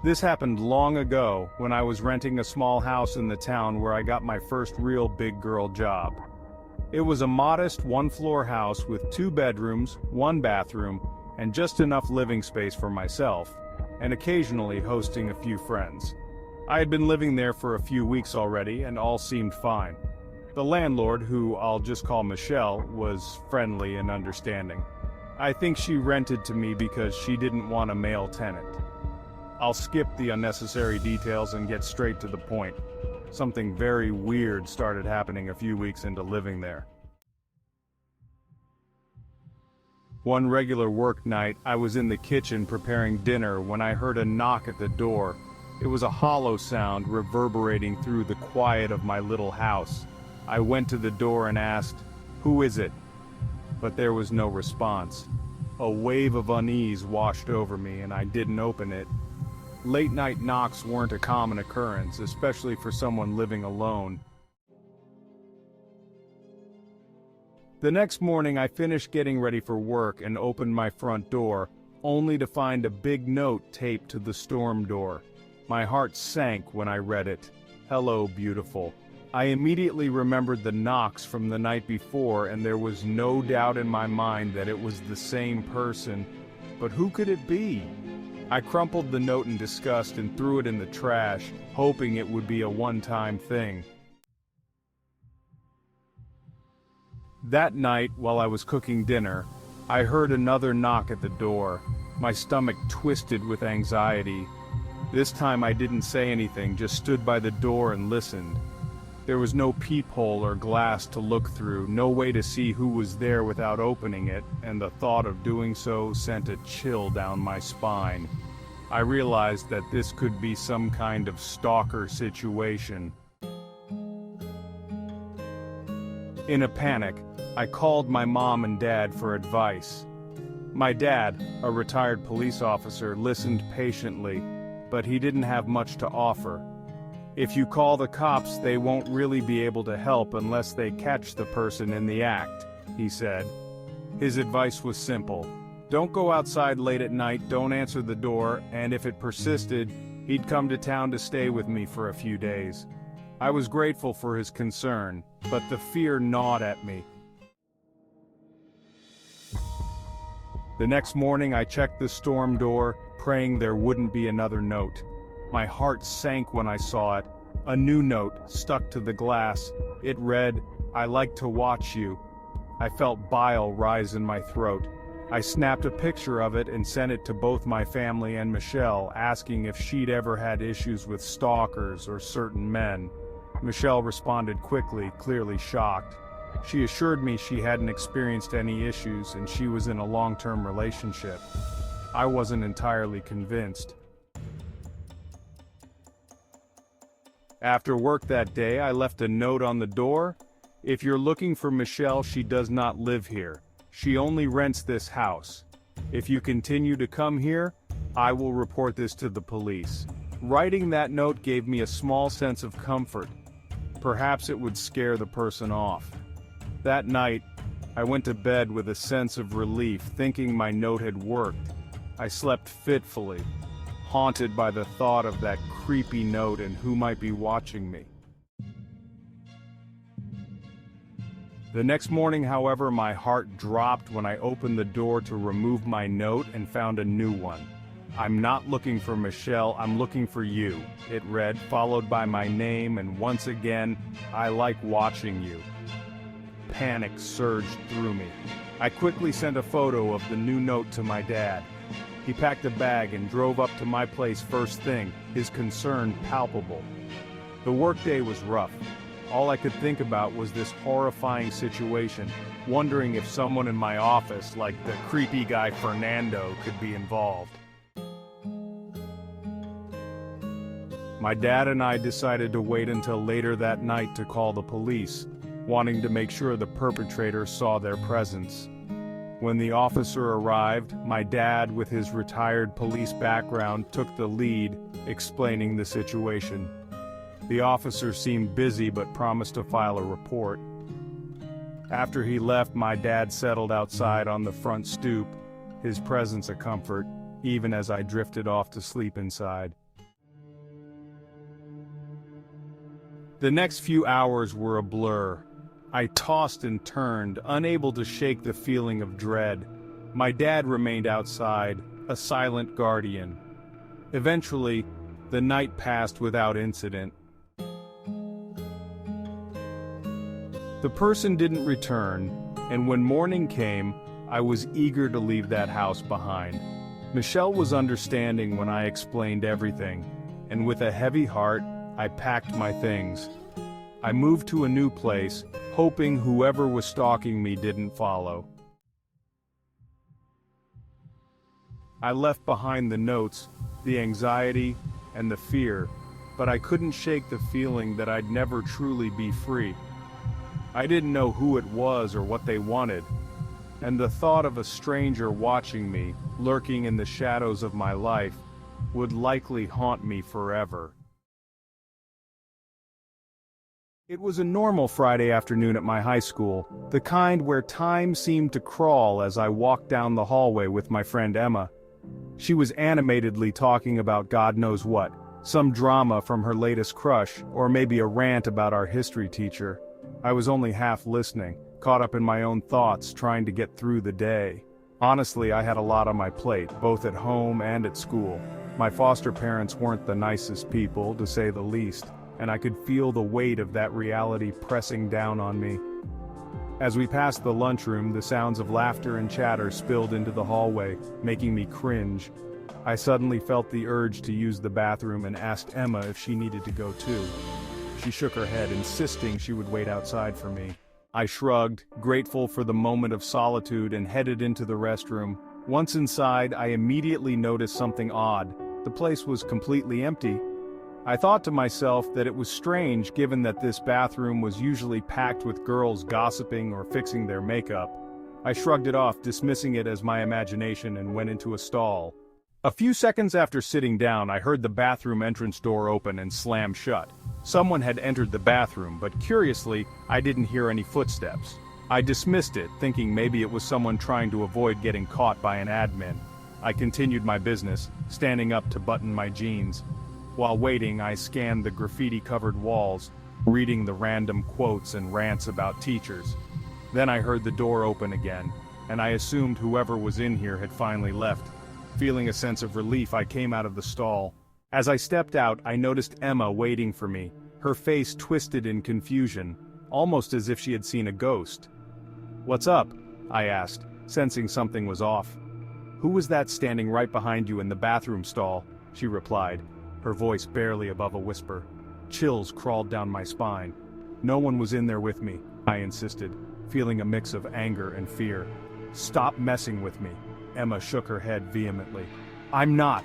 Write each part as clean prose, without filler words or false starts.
This happened long ago when I was renting a small house in the town where I got my first real big girl job. It was a modest one-floor house with 2 bedrooms, 1 bathroom, and just enough living space for myself, and occasionally hosting a few friends. I had been living there for a few weeks already and all seemed fine. The landlord, who I'll just call Michelle, was friendly and understanding. I think she rented to me because she didn't want a male tenant. I'll skip the unnecessary details and get straight to the point. Something very weird started happening a few weeks into living there. One regular work night, I was in the kitchen preparing dinner when I heard a knock at the door. It was a hollow sound reverberating through the quiet of my little house. I went to the door and asked, "Who is it?" But there was no response. A wave of unease washed over me and I didn't open it. Late-night knocks weren't a common occurrence, especially for someone living alone. The next morning I finished getting ready for work and opened my front door, only to find a big note taped to the storm door. My heart sank when I read it. "Hello, beautiful." I immediately remembered the knocks from the night before, and there was no doubt in my mind that it was the same person. But who could it be? I crumpled the note in disgust and threw it in the trash, hoping it would be a one-time thing. That night, while I was cooking dinner, I heard another knock at the door. My stomach twisted with anxiety. This time I didn't say anything, just stood by the door and listened. There was no peephole or glass to look through, no way to see who was there without opening it, and the thought of doing so sent a chill down my spine. I realized that this could be some kind of stalker situation. In a panic, I called my mom and dad for advice. My dad, a retired police officer, listened patiently, but he didn't have much to offer. "If you call the cops, they won't really be able to help unless they catch the person in the act," he said. His advice was simple. Don't go outside late at night, don't answer the door, and if it persisted, he'd come to town to stay with me for a few days. I was grateful for his concern, but the fear gnawed at me. The next morning I checked the storm door, praying there wouldn't be another note. My heart sank when I saw it. A new note, stuck to the glass. It read, "I like to watch you." I felt bile rise in my throat. I snapped a picture of it and sent it to both my family and Michelle, asking if she'd ever had issues with stalkers or certain men. Michelle responded quickly, clearly shocked. She assured me she hadn't experienced any issues and she was in a long-term relationship. I wasn't entirely convinced. After work that day, I left a note on the door. "If you're looking for Michelle, she does not live here. She only rents this house. If you continue to come here, I will report this to the police." Writing that note gave me a small sense of comfort. Perhaps it would scare the person off. That night, I went to bed with a sense of relief, thinking my note had worked. I slept fitfully, haunted by the thought of that creepy note and who might be watching me. The next morning, however, my heart dropped when I opened the door to remove my note and found a new one. "I'm not looking for Michelle, I'm looking for you," it read, followed by my name and once again, "I like watching you." Panic surged through me. I quickly sent a photo of the new note to my dad. He packed a bag and drove up to my place first thing, his concern palpable. The workday was rough. All I could think about was this horrifying situation, wondering if someone in my office, like the creepy guy Fernando, could be involved. My dad and I decided to wait until later that night to call the police, wanting to make sure the perpetrator saw their presence. When the officer arrived, my dad, with his retired police background, took the lead, explaining the situation. The officer seemed busy but promised to file a report. After he left, my dad settled outside on the front stoop, his presence a comfort, even as I drifted off to sleep inside. The next few hours were a blur. I tossed and turned, unable to shake the feeling of dread. My dad remained outside, a silent guardian. Eventually, the night passed without incident. The person didn't return, and when morning came, I was eager to leave that house behind. Michelle was understanding when I explained everything, and with a heavy heart, I packed my things. I moved to a new place, hoping whoever was stalking me didn't follow. I left behind the notes, the anxiety, and the fear, but I couldn't shake the feeling that I'd never truly be free. I didn't know who it was or what they wanted, and the thought of a stranger watching me, lurking in the shadows of my life, would likely haunt me forever. It was a normal Friday afternoon at my high school, the kind where time seemed to crawl as I walked down the hallway with my friend Emma. She was animatedly talking about God knows what, some drama from her latest crush, or maybe a rant about our history teacher. I was only half listening, caught up in my own thoughts, trying to get through the day. Honestly, I had a lot on my plate, both at home and at school. My foster parents weren't the nicest people, to say the least, and I could feel the weight of that reality pressing down on me. As we passed the lunchroom, the sounds of laughter and chatter spilled into the hallway, making me cringe. I suddenly felt the urge to use the bathroom and asked Emma if she needed to go too. She shook her head, insisting she would wait outside for me. I shrugged, grateful for the moment of solitude, and headed into the restroom. Once inside, I immediately noticed something odd. The place was completely empty. I thought to myself that it was strange given that this bathroom was usually packed with girls gossiping or fixing their makeup. I shrugged it off, dismissing it as my imagination, and went into a stall. A few seconds after sitting down, I heard the bathroom entrance door open and slam shut. Someone had entered the bathroom, but curiously, I didn't hear any footsteps. I dismissed it, thinking maybe it was someone trying to avoid getting caught by an admin. I continued my business, standing up to button my jeans. While waiting, I scanned the graffiti-covered walls, reading the random quotes and rants about teachers. Then I heard the door open again, and I assumed whoever was in here had finally left. Feeling a sense of relief, I came out of the stall. As I stepped out, I noticed Emma waiting for me, her face twisted in confusion, almost as if she had seen a ghost. "What's up?" I asked, sensing something was off. "Who was that standing right behind you in the bathroom stall?" she replied, her voice barely above a whisper. Chills crawled down my spine. "No one was in there with me," I insisted, feeling a mix of anger and fear. "Stop messing with me." Emma shook her head vehemently. "I'm not.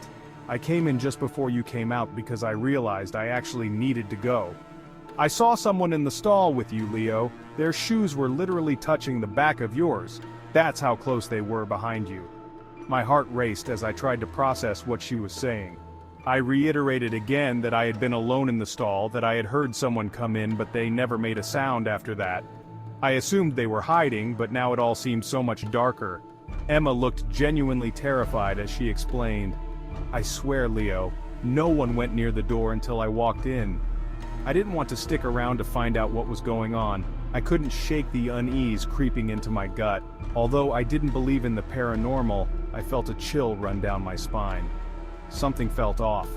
I came in just before you came out because I realized I actually needed to go. I saw someone in the stall with you, Leo. Their shoes were literally touching the back of yours. That's how close they were behind you." My heart raced as I tried to process what she was saying. I reiterated again that I had been alone in the stall, that I had heard someone come in but they never made a sound after that. I assumed they were hiding, but now it all seemed so much darker. Emma looked genuinely terrified as she explained. "I swear, Leo, no one went near the door until I walked in. I didn't want to stick around to find out what was going on. I couldn't shake the unease creeping into my gut. Although I didn't believe in the paranormal, I felt a chill run down my spine. Something felt off.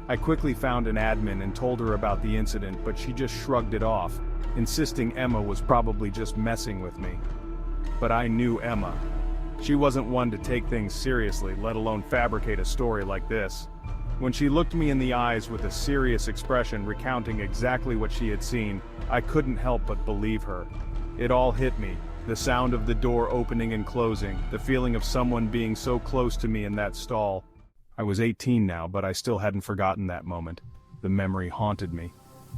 I quickly found an admin and told her about the incident, but she just shrugged it off, insisting Emma was probably just messing with me. But I knew Emma. She wasn't one to take things seriously, let alone fabricate a story like this. When she looked me in the eyes with a serious expression recounting exactly what she had seen, I couldn't help but believe her. It all hit me. The sound of the door opening and closing, the feeling of someone being so close to me in that stall. I was 18 now, but I still hadn't forgotten that moment. The memory haunted me,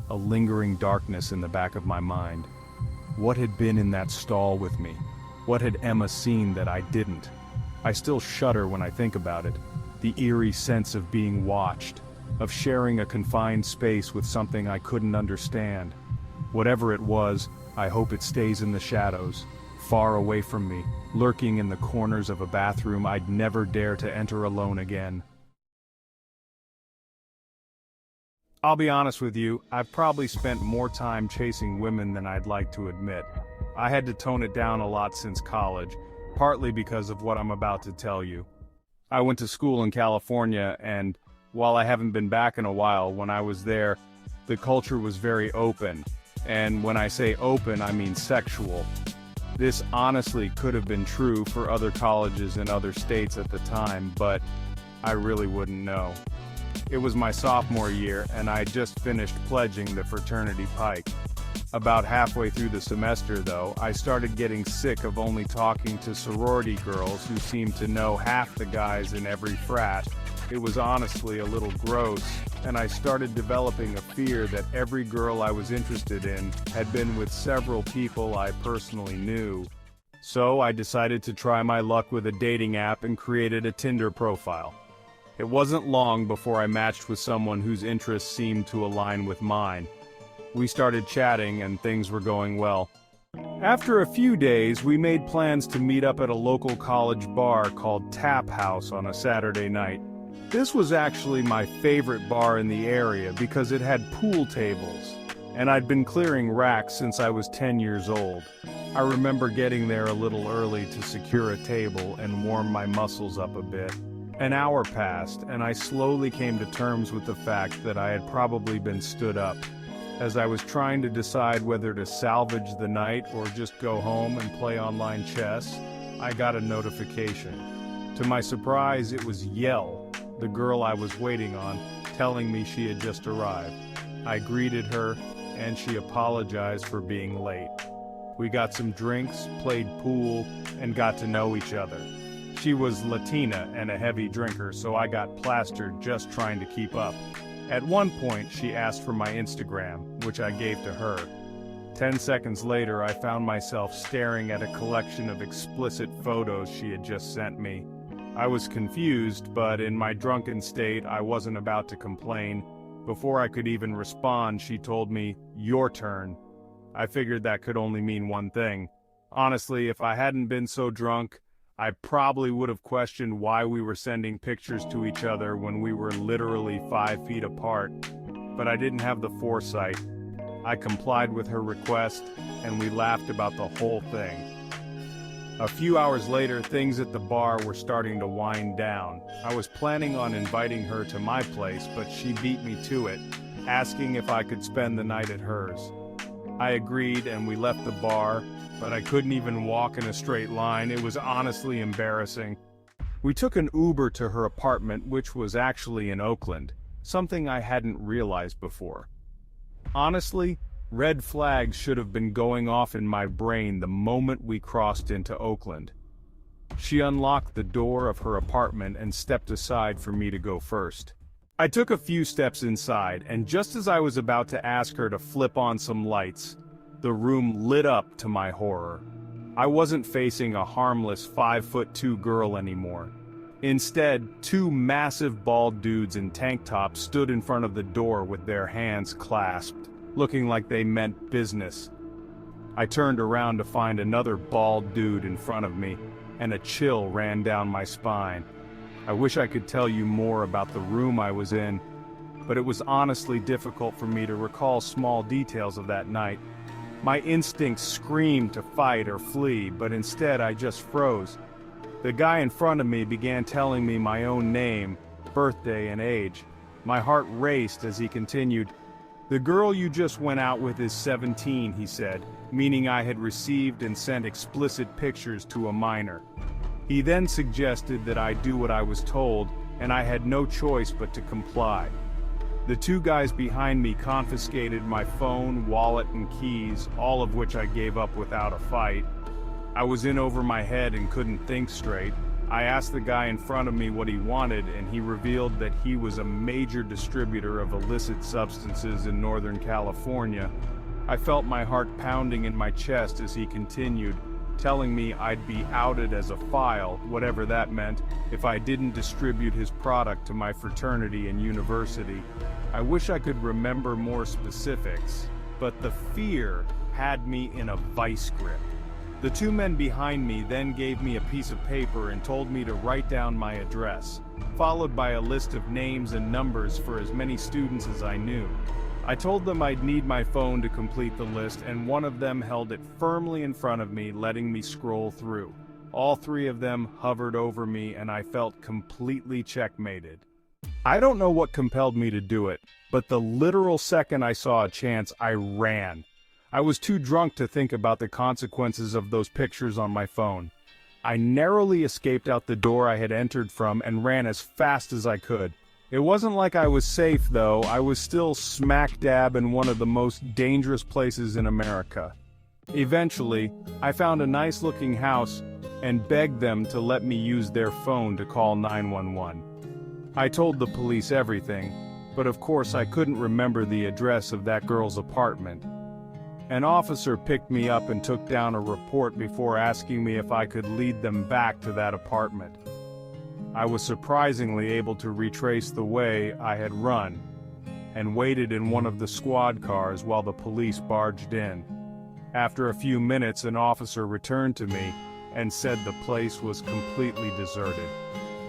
a lingering darkness in the back of my mind. What had been in that stall with me? What had Emma seen that I didn't? I still shudder when I think about it. The eerie sense of being watched, of sharing a confined space with something I couldn't understand. Whatever it was, I hope it stays in the shadows, far away from me, lurking in the corners of a bathroom I'd never dare to enter alone again. I'll be honest with you, I've probably spent more time chasing women than I'd like to admit. I had to tone it down a lot since college, partly because of what I'm about to tell you. I went to school in California, and while I haven't been back in a while, when I was there, the culture was very open. And when I say open, I mean sexual. This honestly could have been true for other colleges in other states at the time, but I really wouldn't know. It was my sophomore year, and I just finished pledging the fraternity pike. About halfway through the semester, though, I started getting sick of only talking to sorority girls who seemed to know half the guys in every frat. It was honestly a little gross, and I started developing a fear that every girl I was interested in had been with several people I personally knew. So I decided to try my luck with a dating app and created a Tinder profile. It wasn't long before I matched with someone whose interests seemed to align with mine. We started chatting and things were going well. After a few days, we made plans to meet up at a local college bar called Tap House on a Saturday night. This was actually my favorite bar in the area because it had pool tables, and I'd been clearing racks since I was 10 years old. I remember getting there a little early to secure a table and warm my muscles up a bit. An hour passed, and I slowly came to terms with the fact that I had probably been stood up. As I was trying to decide whether to salvage the night or just go home and play online chess, I got a notification. To my surprise, it was Yell, the girl I was waiting on, telling me she had just arrived. I greeted her, and she apologized for being late. We got some drinks, played pool, and got to know each other. She was Latina and a heavy drinker, so I got plastered just trying to keep up. At one point, she asked for my Instagram, which I gave to her. 10 seconds later, I found myself staring at a collection of explicit photos she had just sent me. I was confused, but in my drunken state, I wasn't about to complain. Before I could even respond, she told me, "Your turn." I figured that could only mean one thing. Honestly, if I hadn't been so drunk, I probably would have questioned why we were sending pictures to each other when we were literally 5 feet apart. But I didn't have the foresight. I complied with her request, and we laughed about the whole thing. A few hours later, things at the bar were starting to wind down. I was planning on inviting her to my place, but she beat me to it, asking if I could spend the night at hers. I agreed, and we left the bar, but I couldn't even walk in a straight line. It was honestly embarrassing. We took an Uber to her apartment, which was actually in Oakland, something I hadn't realized before. Honestly, red flags should have been going off in my brain the moment we crossed into Oakland. She unlocked the door of her apartment and stepped aside for me to go first. I took a few steps inside, and just as I was about to ask her to flip on some lights, the room lit up to my horror. I wasn't facing a harmless 5'2" girl anymore. Instead, two massive bald dudes in tank tops stood in front of the door with their hands clasped, looking like they meant business. I turned around to find another bald dude in front of me, and a chill ran down my spine. I wish I could tell you more about the room I was in, but it was honestly difficult for me to recall small details of that night. My instincts screamed to fight or flee, but instead I just froze. The guy in front of me began telling me my own name, birthday, and age. My heart raced as he continued. "The girl you just went out with is 17, he said, meaning I had received and sent explicit pictures to a minor. He then suggested that I do what I was told, and I had no choice but to comply. The two guys behind me confiscated my phone, wallet, and keys, all of which I gave up without a fight. I was in over my head and couldn't think straight. I asked the guy in front of me what he wanted, and he revealed that he was a major distributor of illicit substances in Northern California. I felt my heart pounding in my chest as he continued, telling me I'd be outed as a file, whatever that meant, if I didn't distribute his product to my fraternity and university. I wish I could remember more specifics, but the fear had me in a vice grip. The two men behind me then gave me a piece of paper and told me to write down my address, followed by a list of names and numbers for as many students as I knew. I told them I'd need my phone to complete the list, and one of them held it firmly in front of me, letting me scroll through. All three of them hovered over me, and I felt completely checkmated. I don't know what compelled me to do it, but the literal second I saw a chance, I ran. I was too drunk to think about the consequences of those pictures on my phone. I narrowly escaped out the door I had entered from and ran as fast as I could. It wasn't like I was safe, though. I was still smack dab in one of the most dangerous places in America. Eventually, I found a nice-looking house and begged them to let me use their phone to call 911. I told the police everything, but of course I couldn't remember the address of that girl's apartment. An officer picked me up and took down a report before asking me if I could lead them back to that apartment. I was surprisingly able to retrace the way I had run, and waited in one of the squad cars while the police barged in. After a few minutes, an officer returned to me and said the place was completely deserted.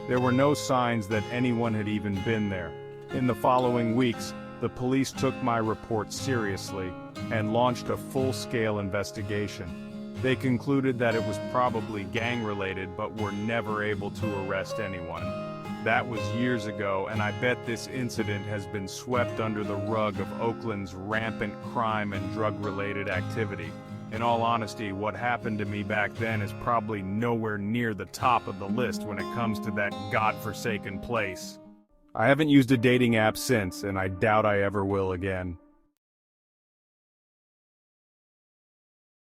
There were no signs that anyone had even been there. In the following weeks, the police took my report seriously and launched a full-scale investigation. They concluded that it was probably gang-related, but were never able to arrest anyone. That was years ago, and I bet this incident has been swept under the rug of Oakland's rampant crime and drug-related activity. In all honesty, what happened to me back then is probably nowhere near the top of the list when it comes to that godforsaken place. I haven't used a dating app since, and I doubt I ever will again.